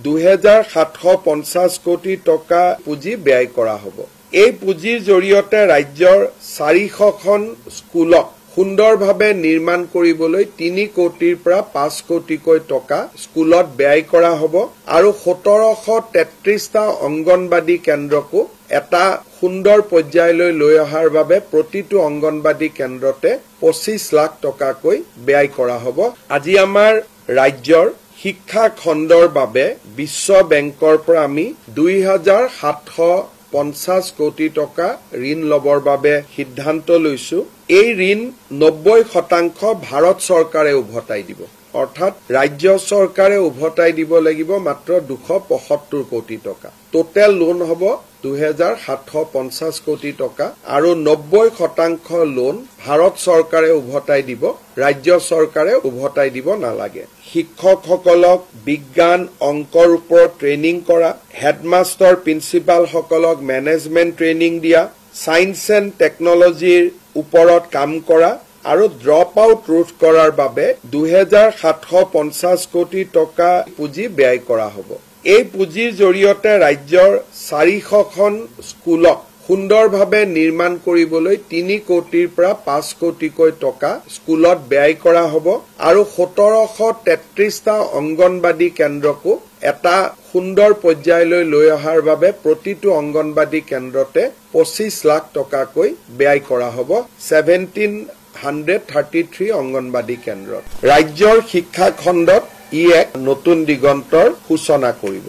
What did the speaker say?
2750 কোটি টকা পুঁজি ব্যয় কৰা হ'ব। এই পুঁজিৰ জৰিয়তে ৰাজ্যৰ 400খন স্কুলক সুন্দৰভাৱে নিৰ্মাণ কৰিবলৈ 3 কোটিৰ পৰা 5 কোটিকৈ টকা স্কুলত ব্যয় কৰা হ'ব আৰু 1733টা অংগনবাদী কেন্দ্ৰকো এটা সুন্দৰ পৰ্যায়লৈ লৈ অহাৰ বাবে প্ৰতিটো অংগনবাদী কেন্দ্ৰতে 25 লাখ টকাকৈ ব্যয় কৰা হ'ব। আজি আমাৰ ৰাজ্যৰ শিক্ষা খণ্ডৰ বাবে বিশ্ব বেংকৰ পৰা আমি 2750 কোটি টকা ঋণ লবৰ বাবে সিদ্ধান্ত লৈছো। এই ঋণ 90% ভাৰত চৰকাৰে উভতাই দিব, অৰ্থাৎ ৰাজ্য চৰকাৰে উভতাই দিব লাগিব মাত্ৰ 275 কোটি টকা। টোটেল লোন হ'ব 2750 কোটি টকা আৰু 90% লোন ভাৰত চৰকাৰে উভতাই দিব, ৰাজ্য চৰকাৰে উভতাই দিব নালাগে। শিক্ষকসকলক বিজ্ঞান অংকৰ ওপৰত ট্ৰেইনিং কৰা, হেডমাষ্টাৰ প্ৰিন্সিপালসকলক মেনেজমেণ্ট ট্ৰেইনিং দিয়া, সায়েন্স এণ্ড টেকনলজিৰ ওপৰত কাম কৰা আৰু ড্ৰপ আউট ৰোধ কৰাৰ বাবে 2750 কোটি টকা পুঁজি ব্যয় কৰা হ'ব। এই পুঁজিৰ জৰিয়তে ৰাজ্যৰ 400খন স্কুলক সুন্দৰভাৱে নিৰ্মাণ কৰিবলৈ 3 কোটিৰ পৰা 5 কোটিকৈ টকা স্কুলত ব্যয় কৰা হ'ব আৰু 1733টা অংগনবাদী কেন্দ্ৰকো এটা সুন্দৰ পৰ্যায়লৈ লৈ অহাৰ বাবে প্ৰতিটো অংগনবাদী কেন্দ্ৰতে 25 লাখ টকাকৈ ব্যয় কৰা হ'ব। 1733 অংগনবাদী কেন্দ্ৰত ৰাজ্যৰ শিক্ষা খণ্ডত ই এক নতুন দিগন্তৰ সূচনা কৰিব।